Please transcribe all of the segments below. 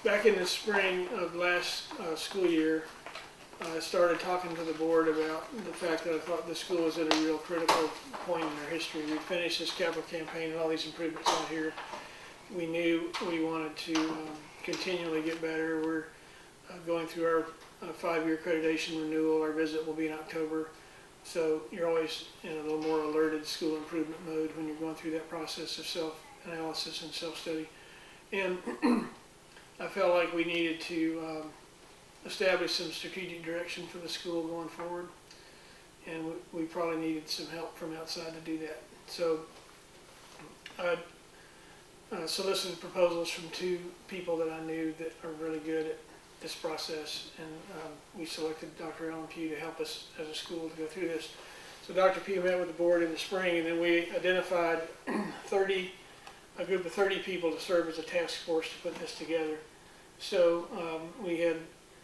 back in the spring of last school year, I started talking to the board about the fact that I thought the school was at a real critical point in their history. We finished this capital campaign and all these improvements out here. We knew we wanted to continually get better. We're going through our 5-year accreditation renewal. Our visit will be in October. So you're always in a little more alerted school improvement mode when you're going through that process of self-analysis and self-study. And I felt like we needed to establish some strategic direction for the school going forward. And we probably needed some help from outside to do that. So I solicited proposals from 2 people that I knew that are really good at this process, and we selected Dr. Ellen Pugh to help us as a school to go through this. So Dr. Pugh met with the board in the spring, and then we identified a group of 30 people to serve as a task force to put this together. So we had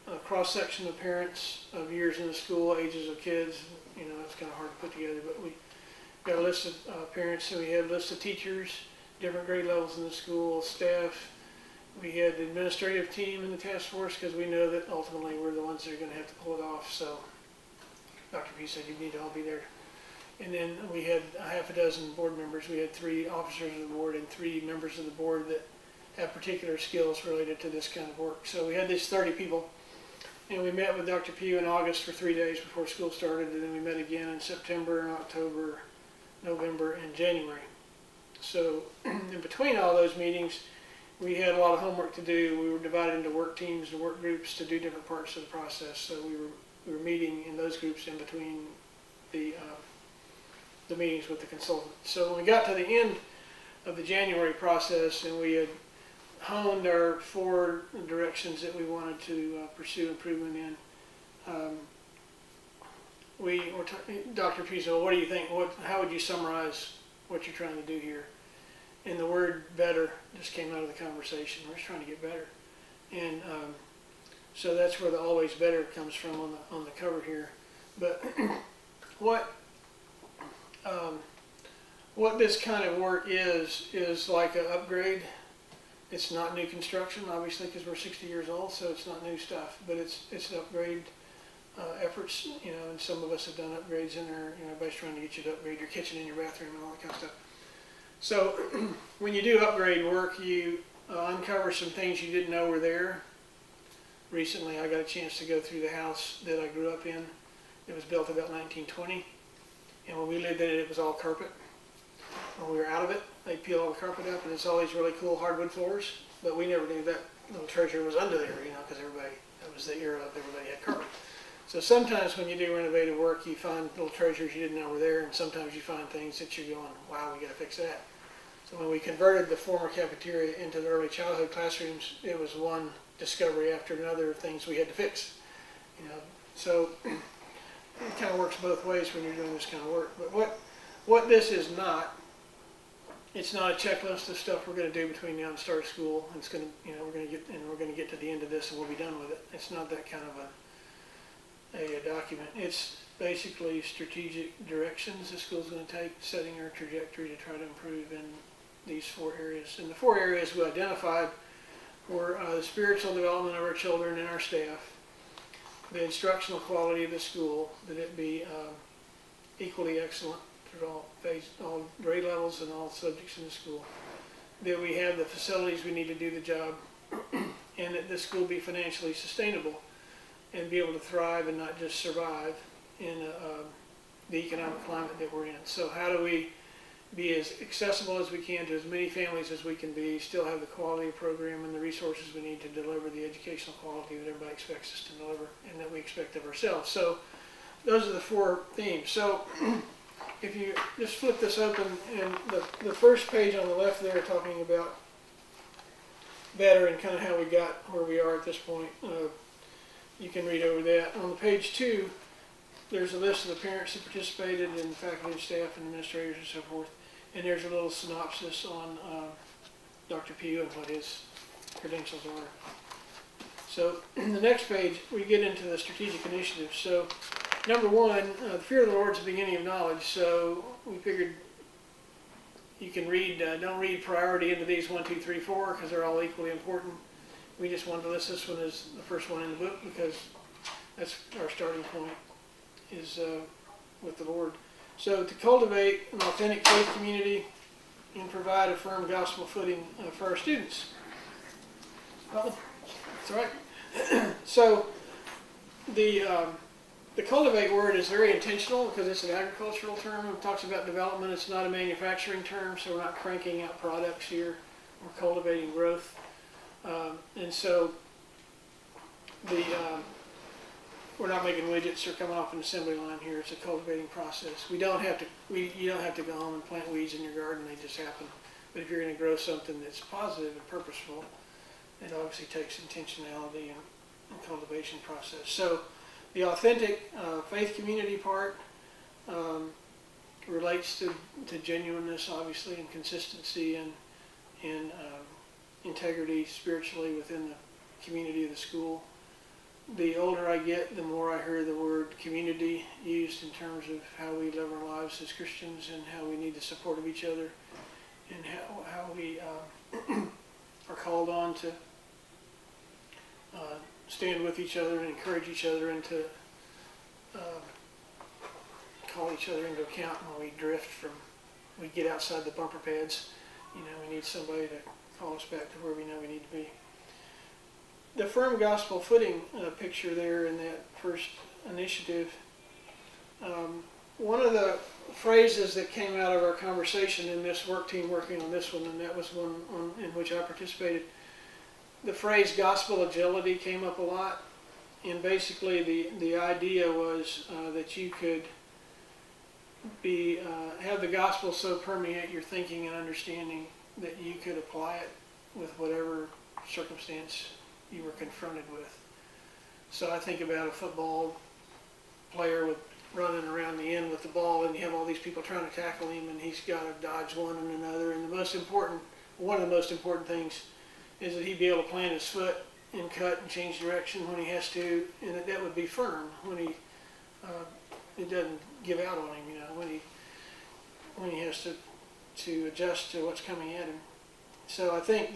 a cross-section of parents of years in the school, ages of kids. You know, it's kind of hard to put together, but we got a list of parents, and we had a list of teachers, different grade levels in the school, staff. We had the administrative team in the task force because we know that ultimately we're the ones that are going to have to pull it off. So Dr. P said you need to all be there. And then we had a half a dozen board members. We had 3 officers of the board and 3 members of the board that have particular skills related to this kind of work. So we had these 30 people, and we met with Dr. Pugh in August for 3 days before school started, and then we met again in September and October, November, and January. So in between all those meetings, we had a lot of homework to do. We were divided into work teams and work groups to do different parts of the process. So we were meeting in those groups in between the meetings with the consultant. So when we got to the end of the January process and we had honed our 4 directions that we wanted to pursue improvement in, Dr. P said, well, what do you think? How would you summarize what you're trying to do here? And the word better just came out of the conversation. We're just trying to get better. And so that's where the always better comes from on the cover here. But what this kind of work is like an upgrade. It's not new construction, obviously, because we're 60 years old, so it's not new stuff. But it's an upgrade efforts, you know, and some of us have done upgrades in there. You know, everybody's trying to get you to upgrade your kitchen and your bathroom and all that kind of stuff. So when you do upgrade work, you uncover some things you didn't know were there. Recently, I got a chance to go through the house that I grew up in. It was built about 1920, and when we lived in it, it was all carpet. When we were out of it, they peeled all the carpet up, and it's all these really cool hardwood floors, but we never knew that little treasure was under there, you know, because that was the era of everybody had carpet. So sometimes when you do renovative work, you find little treasures you didn't know were there, and sometimes you find things that you're going, wow, we got to fix that. So when we converted the former cafeteria into the early childhood classrooms, it was one discovery after another of things we had to fix. You know, so it kind of works both ways when you're doing this kind of work. But what this is not, it's not a checklist of stuff we're going to do between now and start of school. It's going to, you know, we're going to get to the end of this and we'll be done with it. It's not that kind of a document. It's basically strategic directions the school's going to take, setting our trajectory to try to improve in these 4 areas. And the 4 areas we identified were the spiritual development of our children and our staff, the instructional quality of the school, that it be equally excellent through all grade levels and all subjects in the school, that we have the facilities we need to do the job, and that the school be financially sustainable and be able to thrive and not just survive in the economic climate that we're in. So how do we be as accessible as we can to as many families as we can be, still have the quality of program and the resources we need to deliver the educational quality that everybody expects us to deliver and that we expect of ourselves. So those are the 4 themes. So if you just flip this open, and the first page on the left there talking about better and kind of how we got where we are at this point, you can read over that. On page 2, there's a list of the parents that participated and faculty and staff and administrators and so forth. And there's a little synopsis on Dr. Pugh and what his credentials are. So in the next page, we get into the strategic initiatives. So number 1, the fear of the Lord is the beginning of knowledge. So we figured you can read, don't read priority into these 1, 2, 3, 4 because they're all equally important. we just wanted to list this one as the first one in the book because that's our starting point is with the Lord. So to cultivate an authentic faith community and provide a firm gospel footing for our students. Oh, that's all right. So the cultivate word is very intentional because it's an agricultural term. It talks about development. It's not a manufacturing term, so we're not cranking out products here. We're cultivating growth. And so we're not making widgets or coming off an assembly line here. It's a cultivating process. You don't have to go home and plant weeds in your garden. They just happen. But if you're going to grow something that's positive and purposeful, it obviously takes intentionality and cultivation process. So the authentic faith community part relates to genuineness, obviously, and consistency and integrity spiritually within the community of the school. The older I get, the more I hear the word community used in terms of how we live our lives as Christians and how we need the support of each other and how we are called on to stand with each other and encourage each other and to call each other into account when we drift we get outside the bumper pads. We need somebody to call us back to where we know we need to be. The firm gospel footing picture there in that first initiative, one of the phrases that came out of our conversation in this work team working on this one, and that was one in which I participated, the phrase gospel agility came up a lot. And basically the idea was that you could have the gospel so permeate your thinking and understanding that you could apply it with whatever circumstance you were confronted with. So I think about a football player running around the end with the ball, and you have all these people trying to tackle him, and he's got to dodge one and another. And one of the most important things is that he be able to plant his foot and cut and change direction when he has to, and that would be firm when it doesn't give out on him, when he has to adjust to what's coming at him. So I think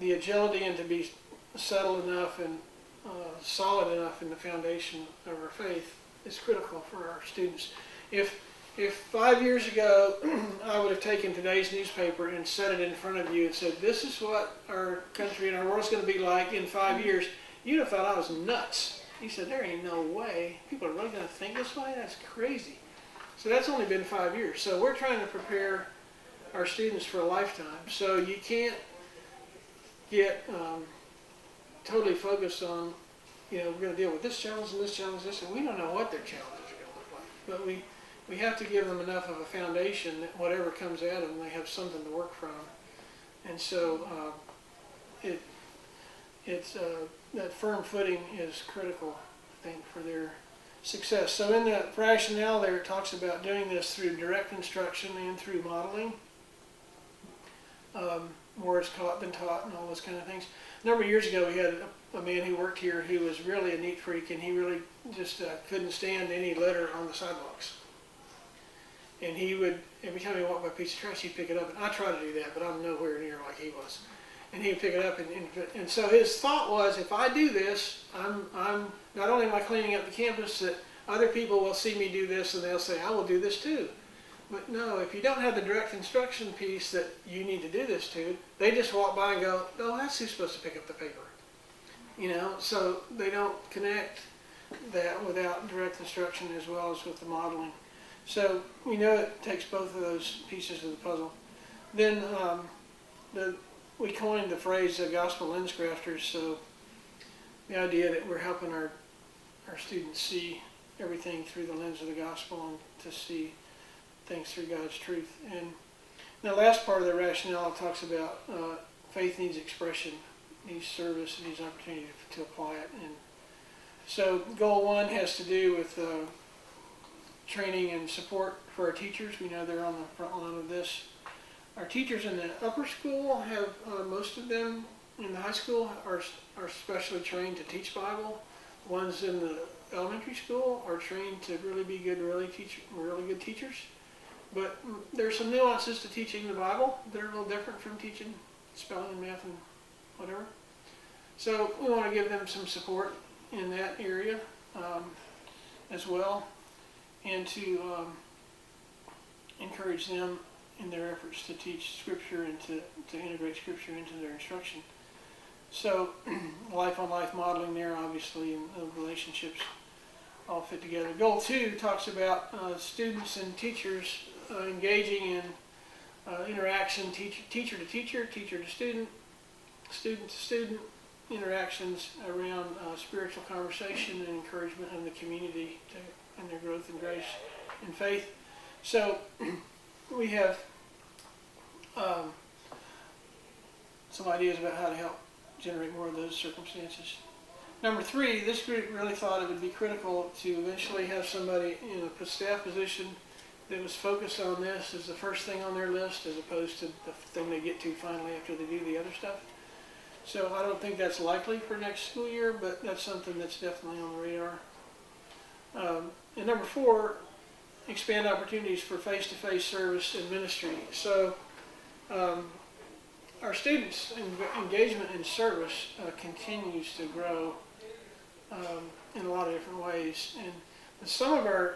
the agility and to be settled enough and solid enough in the foundation of our faith is critical for our students. If 5 years ago I would have taken today's newspaper and set it in front of you and said, this is what our country and our world's going to be like in 5 years, you'd have thought I was nuts. You said, there ain't no way. People are really going to think this way? That's crazy. So that's only been 5 years. So we're trying to prepare our students for a lifetime. So you can't get totally focused on, we're going to deal with this challenge and this challenge, and we don't know what their challenges are going to look like. But we have to give them enough of a foundation that whatever comes at them, they have something to work from. And so that firm footing is critical, I think, for their success. So in the rationale there, it talks about doing this through direct instruction and through modeling. More is taught than taught and all those kind of things. A number of years ago, we had a man who worked here who was really a neat freak, and he really just couldn't stand any litter on the sidewalks. And he would, every time he walked by a piece of trash, he'd pick it up. And I try to do that, but I'm nowhere near like he was. And he'd pick it up, and so his thought was, if I do this, I'm not only am I cleaning up the campus, that other people will see me do this, and they'll say, I will do this too. But no, if you don't have the direct instruction piece that you need to do this to, they just walk by and go, oh, that's who's supposed to pick up the paper. So they don't connect that without direct instruction as well as with the modeling. So it takes both of those pieces of the puzzle. Then we coined the phrase gospel Lenscrafters, so the idea that we're helping our students see everything through the lens of the gospel and to see things through God's truth. And the last part of the rationale talks about faith needs expression, needs service, and needs opportunity to apply it. And so goal 1 has to do with training and support for our teachers. We know they're on the front line of this. Our teachers in the upper school have, most of them in the high school are specially trained to teach Bible. Ones in the elementary school are trained to really be really good teachers. But there's some nuances to teaching the Bible that are a little different from teaching spelling and math and whatever. So we want to give them some support in that area as well, and to encourage them in their efforts to teach Scripture and to integrate Scripture into their instruction. So life-on-life modeling there, obviously, and the relationships all fit together. Goal 2 talks about students and teachers engaging in interaction, teacher to teacher, teacher to student, student to student interactions around spiritual conversation and encouragement in the community in their growth in grace and faith. So we have some ideas about how to help generate more of those circumstances. Number 3, this group really thought it would be critical to eventually have somebody in a staff position that was focused on this as the first thing on their list, as opposed to the thing they get to finally after they do the other stuff. So I don't think that's likely for next school year, but that's something that's definitely on the radar. And number 4, expand opportunities for face-to-face service and ministry. So our students' engagement in service continues to grow in a lot of different ways. And some of our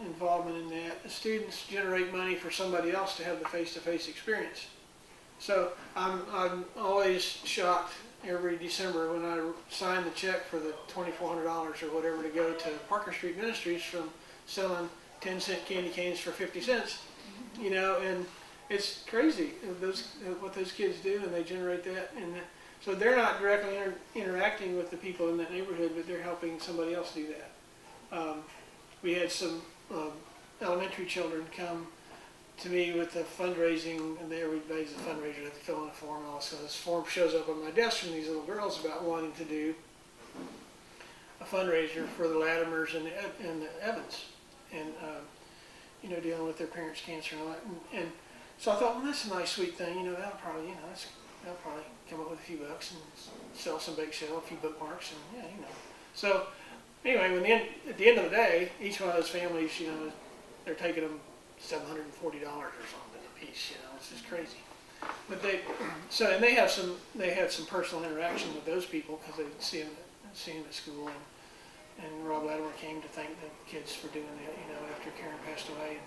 involvement in that, the students generate money for somebody else to have the face-to-face experience. So I'm always shocked every December when I sign the check for the $2,400 or whatever to go to Parker Street Ministries from selling 10-cent candy canes for 50 cents, you know, and it's crazy what those kids do, and they generate that. And so they're not directly interacting with the people in that neighborhood, but they're helping somebody else do that. We had some elementary children come to me with the fundraising, and everybody's a fundraiser, they have to fill in a form and all. So this form shows up on my desk from these little girls about wanting to do a fundraiser for the Latimers and the Evans, and you know, dealing with their parents' cancer and all that. And so I thought, well, that's a nice, sweet thing. You know, that'll probably come up with a few bucks and sell some bake sale, a few bookmarks, and yeah, you know. So anyway, at the end of the day, each one of those families, you know, they're taking them $740 or something a piece. You know, it's just crazy. But and they had some personal interaction with those people because they see them at school, and Rob Latimer came to thank the kids for doing that, you know, after Karen passed away.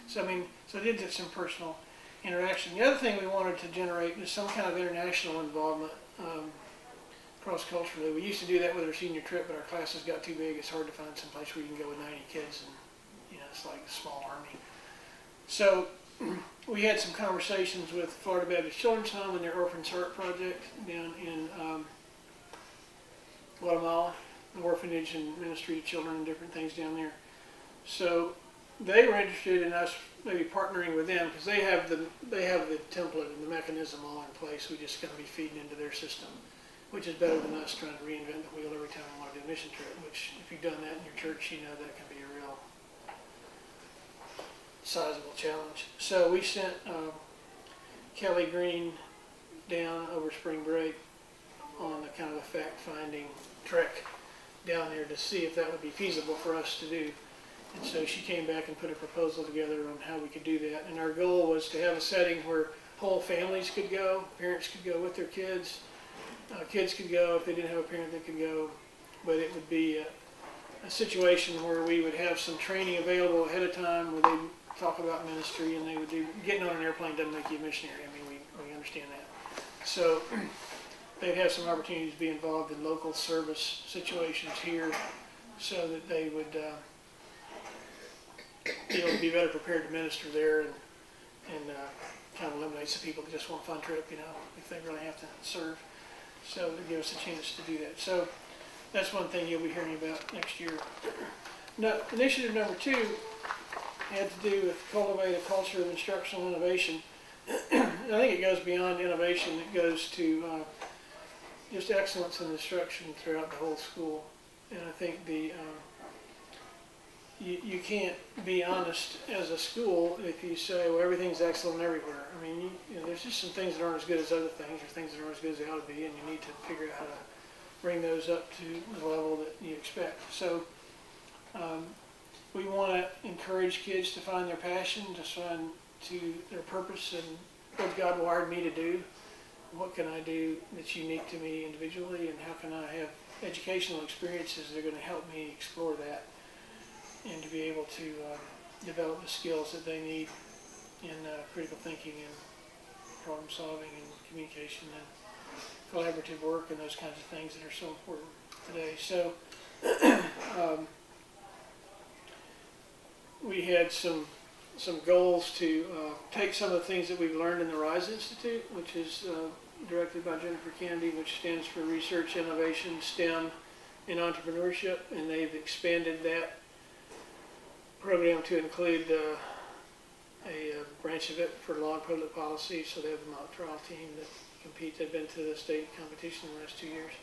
So so they did some personal interaction. The other thing we wanted to generate was some kind of international involvement cross-culturally. We used to do that with our senior trip, but our classes got too big. It's hard to find some place where you can go with 90 kids, and you know, it's like a small army. So we had some conversations with Florida Baptist Children's Home and their Orphan's Heart Project down in Guatemala, an orphanage and ministry to children and different things down there. So they were interested in us maybe partnering with them because they have the template and the mechanism all in place. We just got to be feeding into their system, which is better than us trying to reinvent the wheel every time we want to do a mission trip, which if you've done that in your church, you know that can be a real sizable challenge. So we sent Kelly Green down over spring break on a kind of a fact-finding trek down there to see if that would be feasible for us to do. And so she came back and put a proposal together on how we could do that. And our goal was to have a setting where whole families could go, parents could go with their kids, kids could go if they didn't have a parent that could go, but it would be a situation where we would have some training available ahead of time where they'd talk about ministry, and they would do, getting on an airplane doesn't make you a missionary. I mean, we understand that. So they'd have some opportunities to be involved in local service situations here so that they would be better prepared to minister there, and kind of eliminates the people that just want a fun trip, you know, if they really have to serve. So it gives us a chance to do that. So that's one thing you'll be hearing about next year. Now, initiative number 2 had to do with cultivate a culture of instructional innovation. I think it goes beyond innovation. It goes to just excellence in instruction throughout the whole school. And I think you can't be honest as a school if you say, well, everything's excellent everywhere. I mean, you know, there's just some things that aren't as good as other things, or things that aren't as good as they ought to be, and you need to figure out how to bring those up to the level that you expect. So we want to encourage kids to find their passion, to find their purpose and what God wired me to do. what can I do that's unique to me individually, and how can I have educational experiences that are going to help me explore that, and to be able to develop the skills that they need in critical thinking and problem solving and communication and collaborative work and those kinds of things that are so important today. So we had some goals to take some of the things that we've learned in the RISE Institute, which is directed by Jennifer Kennedy, which stands for Research, Innovation, STEM, and Entrepreneurship, and they've expanded that program to include a branch of it for law and public policy. So they have a mock trial team that compete. They've been to the state competition in the last 2 years,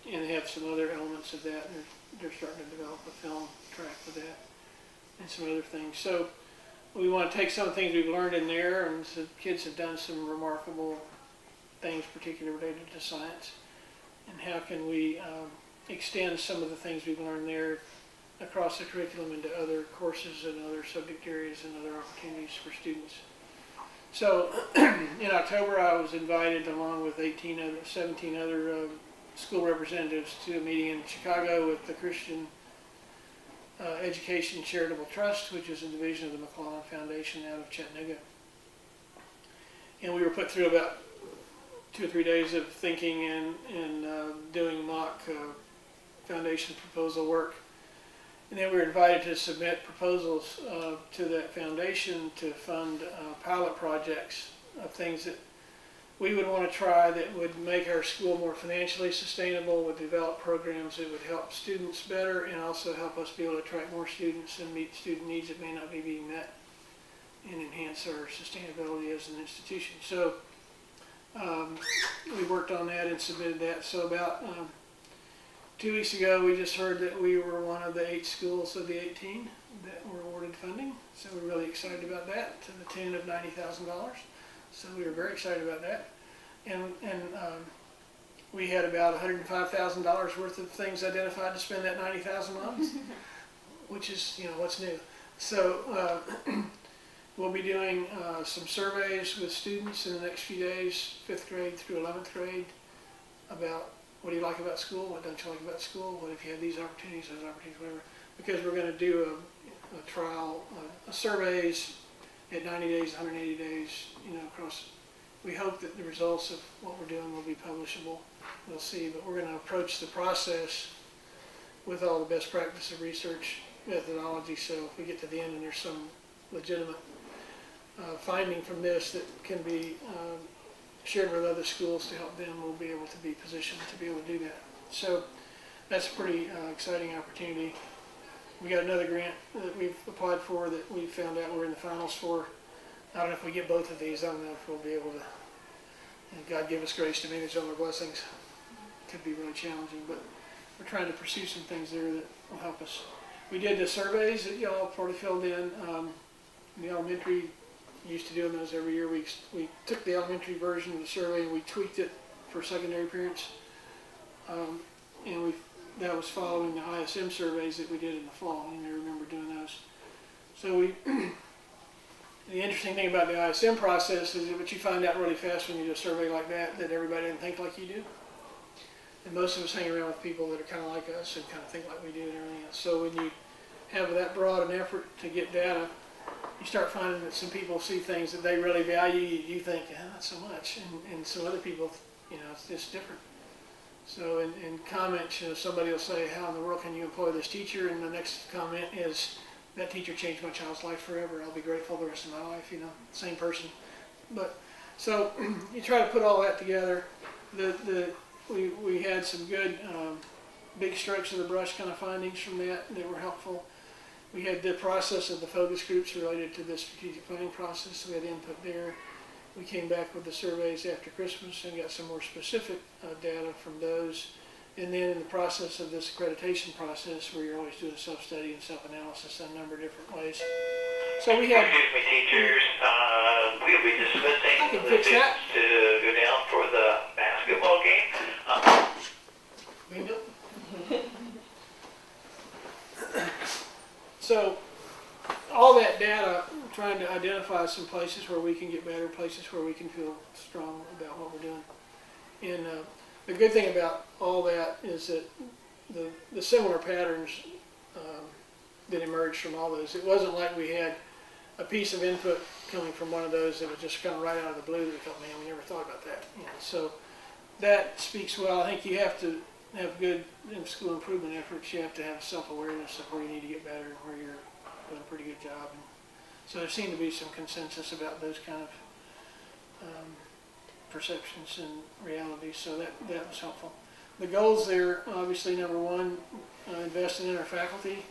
and they have some other elements of that. And they're starting to develop a film track for that, and some other things. So we want to take some of the things we've learned in there, and the kids have done some remarkable things, particularly related to science. And how can we extend some of the things we've learned there across the curriculum into other courses and other subject areas and other opportunities for students. So in October, I was invited along with 17 other school representatives to a meeting in Chicago with the Christian Education Charitable Trust, which is a division of the McClellan Foundation out of Chattanooga. And we were put through about 2 or 3 days of thinking and doing mock foundation proposal work. And then we were invited to submit proposals to that foundation to fund pilot projects of things that we would want to try that would make our school more financially sustainable, would develop programs that would help students better and also help us be able to attract more students and meet student needs that may not be being met, and enhance our sustainability as an institution. So we worked on that and submitted that. So about 2 weeks ago, we just heard that we were one of the 8 schools of the 18 that were awarded funding. So we're really excited about that, to the tune of $90,000. So we were very excited about that. And we had about $105,000 worth of things identified to spend that $90,000 on, which is, what's new. So we'll be doing some surveys with students in the next few days, 5th grade through 11th grade, about what do you like about school, what don't you like about school, what if you have these opportunities, those opportunities, whatever. Because we're going to do a trial, surveys at 90 days, 180 days, across. We hope that the results of what we're doing will be publishable. We'll see, but we're going to approach the process with all the best practice of research methodology. So if we get to the end and there's some legitimate finding from this that can be shared with other schools to help them, we'll be able to be positioned to be able to do that. So that's a pretty exciting opportunity. We got another grant that we've applied for that we found out we're in the finals for. I don't know if we get both of these. I don't know if we'll be able to, and God give us grace to manage all our blessings. It could be really challenging, but we're trying to pursue some things there that will help us. We did the surveys that y'all probably filled in. The elementary, used to doing those every year. We took the elementary version of the survey and we tweaked it for secondary parents. And that was following the ISM surveys that we did in the fall. You may remember doing those. So the interesting thing about the ISM process is that you find out really fast when you do a survey like that everybody doesn't think like you do. And most of us hang around with people that are kind of like us and kind of think like we do and everything else. So when you have that broad an effort to get data, you start finding that some people see things that they really value. You think, not so much. And some other people, it's just different. So in comments, somebody will say, how in the world can you employ this teacher? And the next comment is, that teacher changed my child's life forever. I'll be grateful the rest of my life, same person. But so you try to put all that together. We had some good big strokes of the brush kind of findings from that were helpful. We had the process of the focus groups related to the strategic planning process. So we had input there. We came back with the surveys after Christmas and got some more specific data from those. And then in the process of this accreditation process, where you're always doing self-study and self-analysis in a number of different ways. So we had... Excuse me, teachers. We'll be dismissing the students to go down for the basketball game. We do. So all that data trying to identify some places where we can get better, places where we can feel strong about what we're doing. And the good thing about all that is that the similar patterns that emerged from all those, it wasn't like we had a piece of input coming from one of those that was just kind of right out of the blue that we thought, man, we never thought about that. You know, so that speaks well. I think you have to have good school improvement efforts. You have to have self-awareness of where you need to get better and where you're doing a pretty good job. And so there seemed to be some consensus about those kind of perceptions and realities, so that was helpful. The goals there, obviously, number one, investing in our faculty.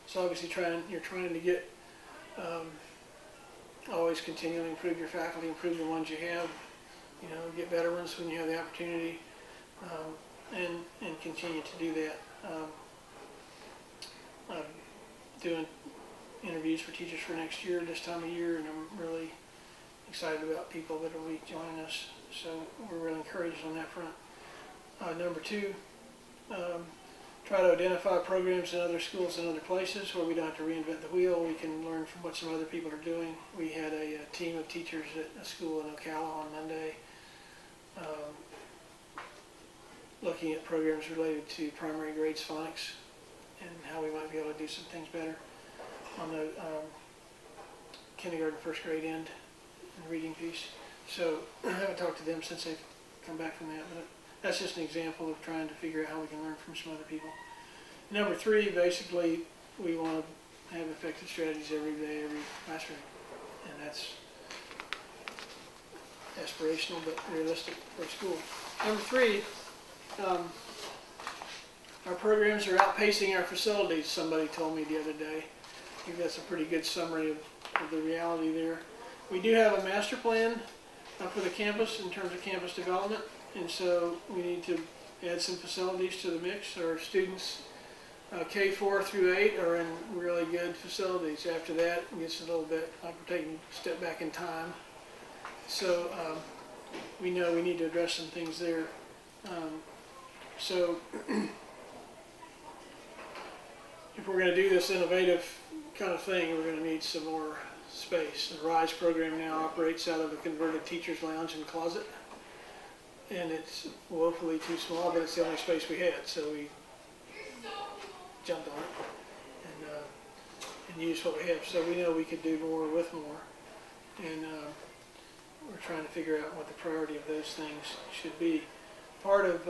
So obviously you're trying to get, always continually improve your faculty, improve the ones you have, you know, get better ones when you have the opportunity, and continue to do that. I'm doing interviews for teachers for next year, this time of year, and I'm really excited about people that will be joining us. So we're really encouraged on that front. Number two, try to identify programs in other schools and other places where we don't have to reinvent the wheel. We can learn from what some other people are doing. We had a team of teachers at a school in Ocala on Monday looking at programs related to primary grades phonics and how we might be able to do some things better on the kindergarten, first grade end and reading piece. So I haven't talked to them since they've come back from that, but that's just an example of trying to figure out how we can learn from some other people. Number three, basically, we want to have effective strategies every day, every classroom, and that's aspirational but realistic for school. Number three, our programs are outpacing our facilities, somebody told me the other day. I think that's a pretty good summary of the reality there. We do have a master plan for the campus in terms of campus development, and so we need to add some facilities to the mix. Our students K4 through 8 are in really good facilities. After that, it gets a little bit like we're taking a step back in time. So we know we need to address some things there. So if we're going to do this innovative kind of thing, we're going to need some more space. The RISE program now operates out of a converted teacher's lounge and closet, and it's woefully too small, but it's the only space we had, so we jumped on it and used what we have. So we know we could do more with more, and we're trying to figure out what the priority of those things should be. Part of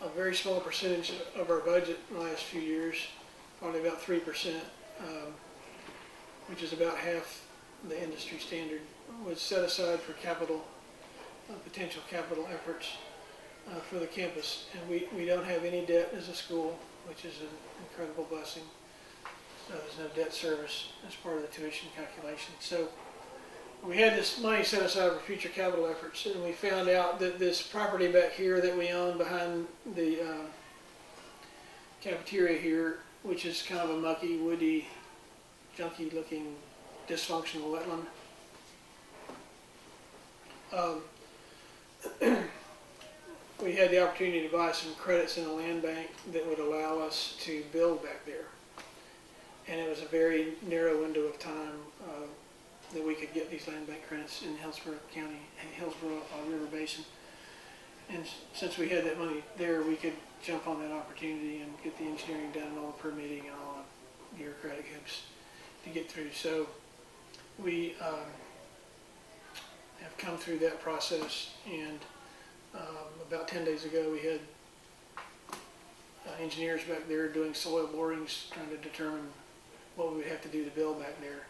a very small percentage of our budget in the last few years, probably about 3%, which is about half the industry standard, was set aside for capital, potential capital efforts for the campus. And we don't have any debt as a school, which is an incredible blessing. There's no debt service as part of the tuition calculation. So we had this money set aside for future capital efforts, and we found out that this property back here that we own behind the cafeteria here, which is kind of a mucky, woody, junky looking, dysfunctional wetland. We had the opportunity to buy some credits in a land bank that would allow us to build back there. And it was a very narrow window of time that we could get these land bank credits in Hillsborough County, Hillsborough River Basin. And since we had that money there, we could jump on that opportunity and get the engineering done and all the permitting and all the bureaucratic hoops to get through. So we have come through that process, and about 10 days ago we had engineers back there doing soil borings, trying to determine what we would have to do to build back there.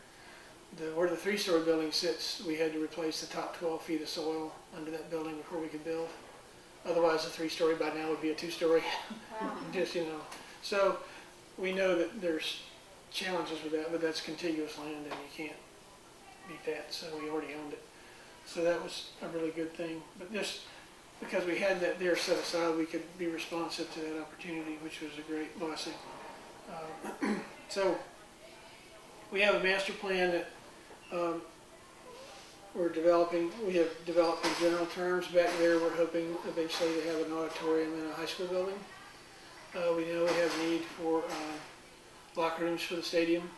Where the 3-story building sits, we had to replace the top 12 feet of soil under that building before we could build. Otherwise, the 3-story by now would be a 2-story. Wow. Just, you know. So we know that there's challenges with that, but that's contiguous land and you can't beat that, so we already owned it. So that was a really good thing. But just because we had that there set aside, we could be responsive to that opportunity, which was a great blessing. So we have a master plan that we're developing. We have developed in general terms. Back there, we're hoping eventually to have an auditorium in a high school building. We know we have need for locker rooms for the stadium.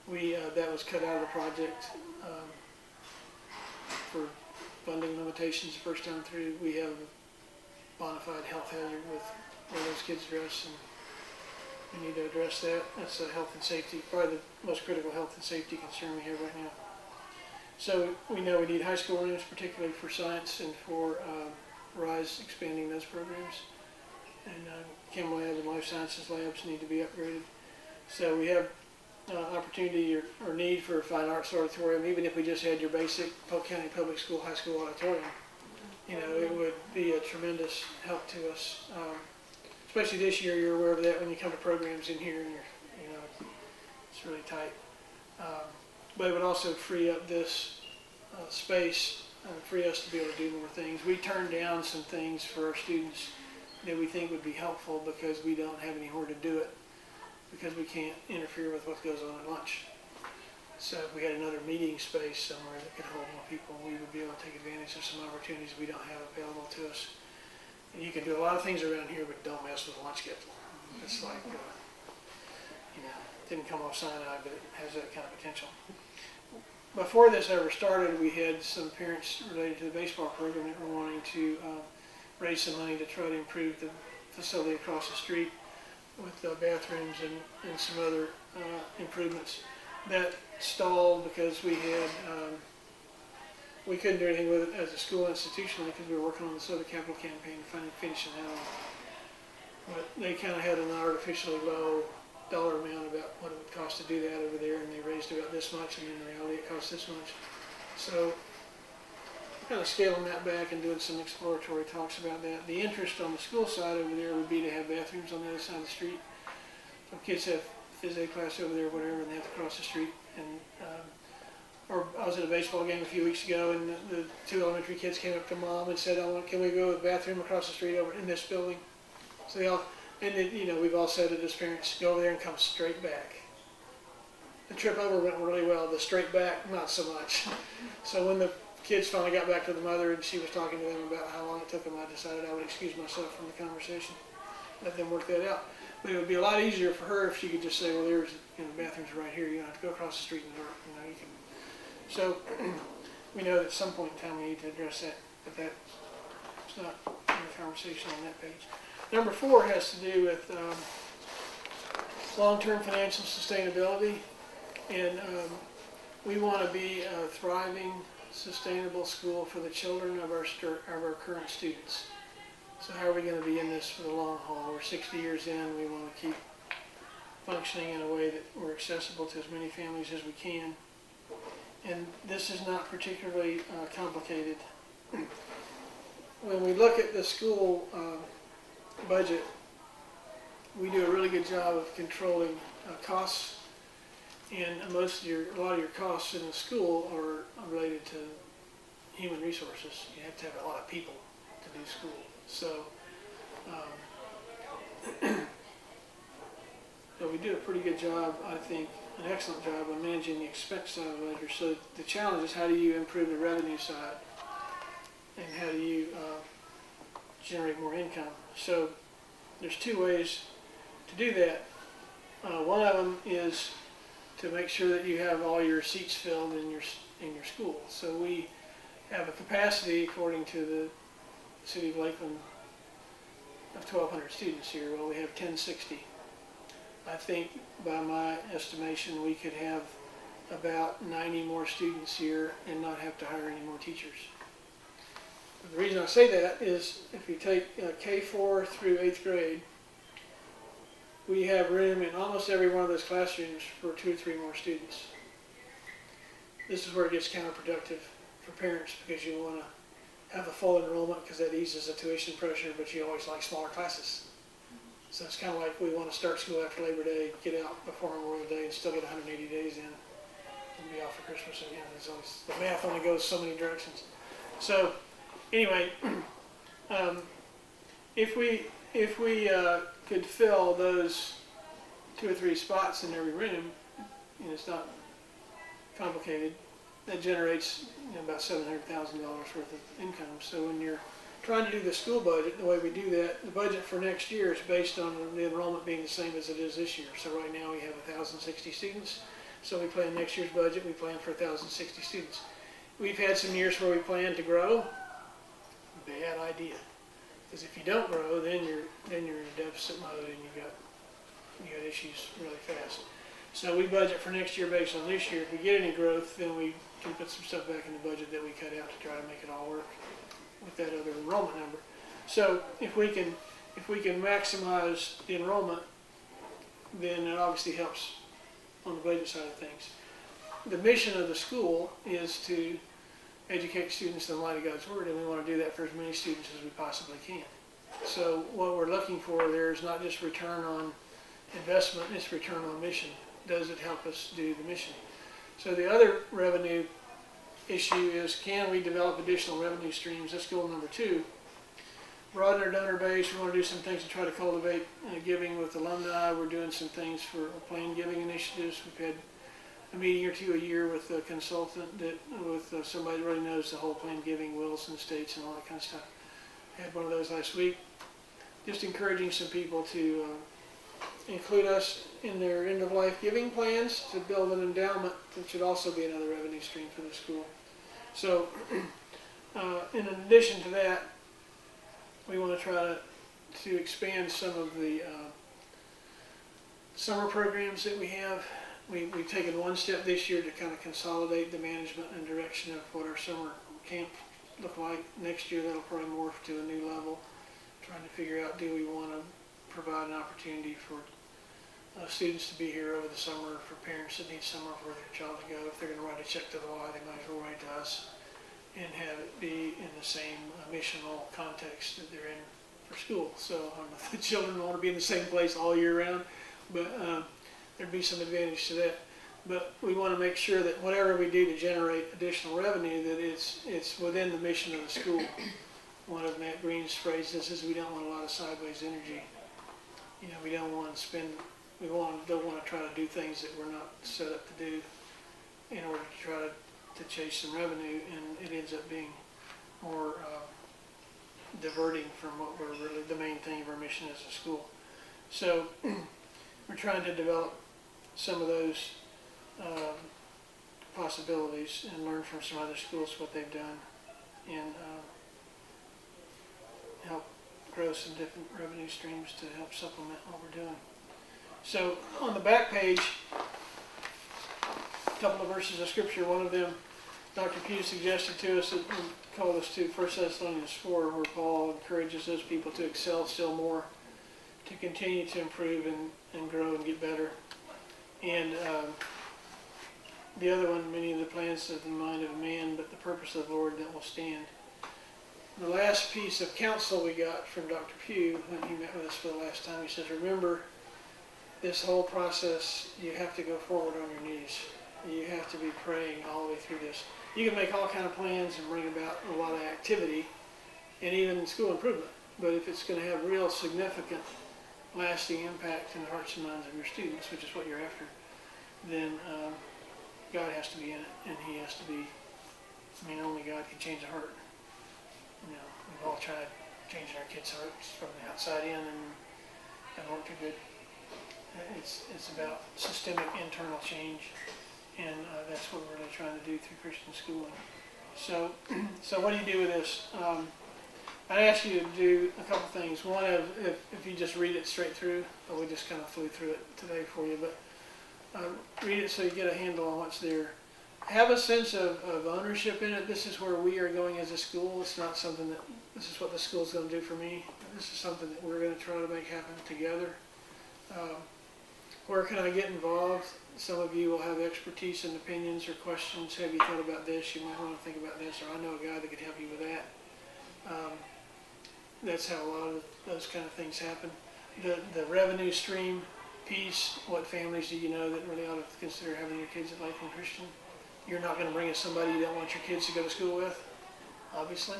That was cut out of the project for funding limitations the first time through. We have a bona fide health hazard with where those kids dress, and we need to address that. That's a health and safety, probably the most critical health and safety concern we have right now. So we know we need high school rooms, particularly for science and for RISE, expanding those programs. And Chem Lab and Life Sciences labs need to be upgraded. So we have opportunity or need for a fine arts auditorium. Even if we just had your basic Polk County Public School high school auditorium, it would be a tremendous help to us. Especially this year, you're aware of that when you come to programs in here, and it's really tight. But it would also free up this space and free us to be able to do more things. We turned down some things for our students that we think would be helpful because we don't have anywhere to do it, because we can't interfere with what goes on at lunch. So if we had another meeting space somewhere that could hold more people, we would be able to take advantage of some opportunities we don't have available to us. And you can do a lot of things around here, but don't mess with the lunch schedule. It's like, didn't come off Sinai, but it has that kind of potential. Before this ever started, we had some parents related to the baseball program that were wanting to raise some money to try to improve the facility across the street with bathrooms and some other improvements. That stalled because we couldn't do anything with it as a school institutionally because we were working on the Soda Capital campaign, finishing that off. But they kind of had an artificially low dollar amount about what it would cost to do that over there, and they raised about this much, and in reality it cost this much. So kind of scaling that back and doing some exploratory talks about that. The interest on the school side over there would be to have bathrooms on the other side of the street. So kids have phys ed class over there or whatever, and they have to cross the street. And or I was at a baseball game a few weeks ago, and the two elementary kids came up to mom and said, can we go to the bathroom across the street over in this building? So they all, and then, we've all said it as parents, go over there and come straight back. The trip over went really well. The straight back, not so much. So when the kids finally got back to the mother and she was talking to them about how long it took them, I decided I would excuse myself from the conversation, let them work that out. But it would be a lot easier for her if she could just say, well, there's bathrooms right here. You don't have to go across the street in the dark. You can. So we know that at some point in time we need to address that, but that's not in the conversation on that page. Number 4 has to do with long-term financial sustainability, and we want to be a thriving, sustainable school for the children of our current students. So how are we going to be in this for the long haul? We're 60 years in. We want to keep functioning in a way that we're accessible to as many families as we can. And this is not particularly complicated. When we look at the school budget, we do a really good job of controlling costs, and a lot of your costs in the school are related to human resources. You have to have a lot of people to do school. So, we do a pretty good job, I think, an excellent job on managing the expense side of the ledger. So the challenge is, how do you improve the revenue side, and how do you generate more income? So there's 2 ways to do that. One of them is to make sure that you have all your seats filled in your school. So we have a capacity, according to the City of Lakeland, of 1,200 students here. Well, we have 1,060. I think by my estimation we could have about 90 more students here and not have to hire any more teachers. But the reason I say that is, if you take K4 through 8th grade, we have room in almost every one of those classrooms for 2 or 3 more students. This is where it gets counterproductive for parents, because you want to have a full enrollment because that eases the tuition pressure, but you always like smaller classes. So it's kind of like we want to start school after Labor Day, get out before Memorial Day, and still get 180 days in, and be off for Christmas again. The math only goes so many directions. So anyway, if we could fill those 2 or 3 spots in every room, and it's not complicated, that generates about $700,000 worth of income. So when you're trying to do the school budget, the way we do that, the budget for next year is based on the enrollment being the same as it is this year. So right now we have 1,060 students. So we plan next year's budget, we plan for 1,060 students. We've had some years where we plan to grow. Bad idea. Because if you don't grow, then you're in a deficit mode and you got issues really fast. So we budget for next year based on this year. If we get any growth, then we can put some stuff back in the budget that we cut out to try to make it all work with that other enrollment number. So if we can maximize the enrollment, then it obviously helps on the budget side of things. The mission of the school is to educate students in the light of God's Word, and we want to do that for as many students as we possibly can. So what we're looking for there is not just return on investment, it's return on mission. Does it help us do the mission? So the other revenue issue is, can we develop additional revenue streams? That's goal number 2. Broaden our donor base. We want to do some things to try to cultivate giving with alumni. We're doing some things for planned giving initiatives. We've had a meeting or two a year with a consultant with somebody that really knows the whole planned giving, wills and estates and all that kind of stuff. Had one of those last week. Just encouraging some people to include us in their end-of-life giving plans to build an endowment that should also be another revenue stream for the school. So in addition to that, we want to try to expand some of the summer programs that we have. We've taken one step this year to kind of consolidate the management and direction of what our summer camp look like. Next year that'll probably morph to a new level, trying to figure out, do we want to provide an opportunity for students to be here over the summer, for parents that need somewhere for their child to go. If they're going to write a check to the Y, they might as well write to us and have it be in the same missional context that they're in for school. So I don't know if the children want to be in the same place all year round, but there'd be some advantage to that. But we want to make sure that whatever we do to generate additional revenue, that it's within the mission of the school. One of Matt Green's phrases is, we don't want a lot of sideways energy. You know, we don't want to spend, don't want to try to do things that we're not set up to do in order to try to chase some revenue, and it ends up being more diverting from what we're really, the main thing of our mission as a school. So we're trying to develop some of those possibilities and learn from some other schools what they've done, and help grow some different revenue streams to help supplement what we're doing. So on the back page, a couple of verses of scripture. One of them, Dr. Pugh suggested to us, and called us to 1 Thessalonians 4, where Paul encourages those people to excel still more, to continue to improve and grow and get better. And the other one, many of the plans of the mind of man, but the purpose of the Lord that will stand. The last piece of counsel we got from Dr. Pugh when he met with us for the last time, he says, remember, this whole process, you have to go forward on your knees. You have to be praying all the way through this. You can make all kind of plans and bring about a lot of activity and even school improvement. But if it's going to have real significant, lasting impact in the hearts and minds of your students, which is what you're after, then God has to be in it, and He has to be. I mean, only God can change a heart. You know, we've all tried changing our kids' hearts from the outside in, and it hasn't worked too good. It's about systemic internal change, and that's what we're really trying to do through Christian schooling. So what do you do with this? I ask you to do a couple things. One, if you just read it straight through, but we just kind of flew through it today for you, but read it so you get a handle on what's there. Have a sense of ownership in it. This is where we are going as a school. It's not something that, this is what the school's going to do for me. This is something that we're going to try to make happen together. Where can I get involved? Some of you will have expertise and opinions or questions. Have you thought about this? You might want to think about this, or I know a guy that could help you with that. That's how a lot of those kind of things happen. The revenue stream piece, what families do you know that really ought to consider having your kids at Lakeland Christian? You're not going to bring in somebody you don't want your kids to go to school with, obviously.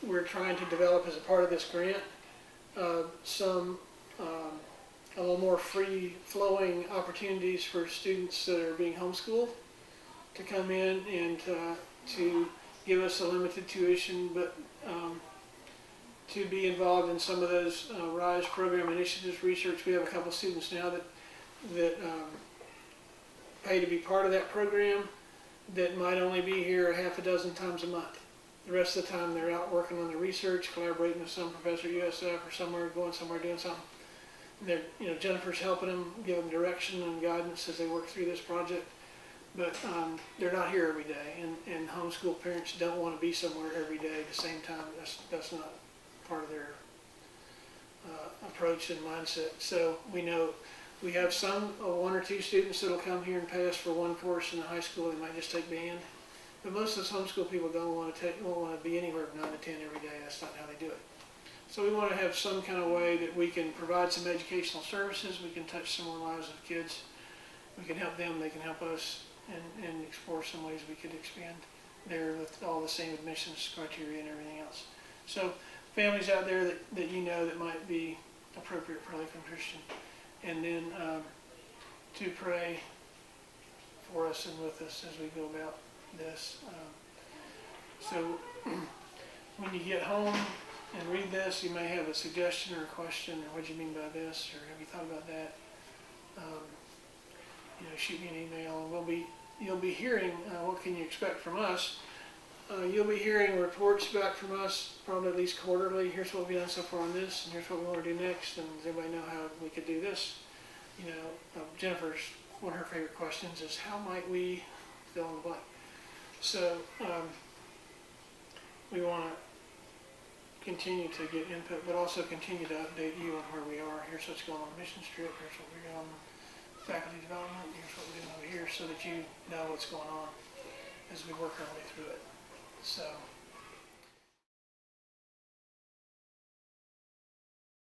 We're trying to develop, as a part of this grant, some a little more free-flowing opportunities for students that are being homeschooled to come in and to give us a limited tuition, but to be involved in some of those RISE program initiatives research. We have a couple of students now that pay to be part of that program that might only be here a half a dozen times a month. The rest of the time they're out working on the research, collaborating with some professor at USF or somewhere, going somewhere doing something. They're, Jennifer's helping them, giving them direction and guidance as they work through this project. But they're not here every day, and homeschool parents don't want to be somewhere every day at the same time. That's not part of their approach and mindset. So we know we have one or two students that'll come here and pay us for one course in the high school. They might just take band. But most of us homeschool people won't want to be anywhere from 9 to 10 every day. That's not how they do it. So we want to have some kind of way that we can provide some educational services. We can touch some more lives of kids. We can help them. They can help us, and explore some ways we could expand there with all the same admissions criteria and everything else. So families out there that that might be appropriate for Lakeland Christian. And then to pray for us and with us as we go about this. So when you get home and read this, you may have a suggestion or a question, or what do you mean by this, or have you thought about that? Shoot me an email, and you'll be hearing what can you expect from us. You'll be hearing reports back from us, probably at least quarterly. Here's what we've done so far on this, and here's what we want to do next, and does anybody know how we could do this? Jennifer's, one of her favorite questions is, how might we fill in the blank? So we want to continue to get input, but also continue to update you on where we are. Here's what's going on mission trip, here's what we're doing on faculty development, here's what we're doing over here, so that you know what's going on as we work our way through it. So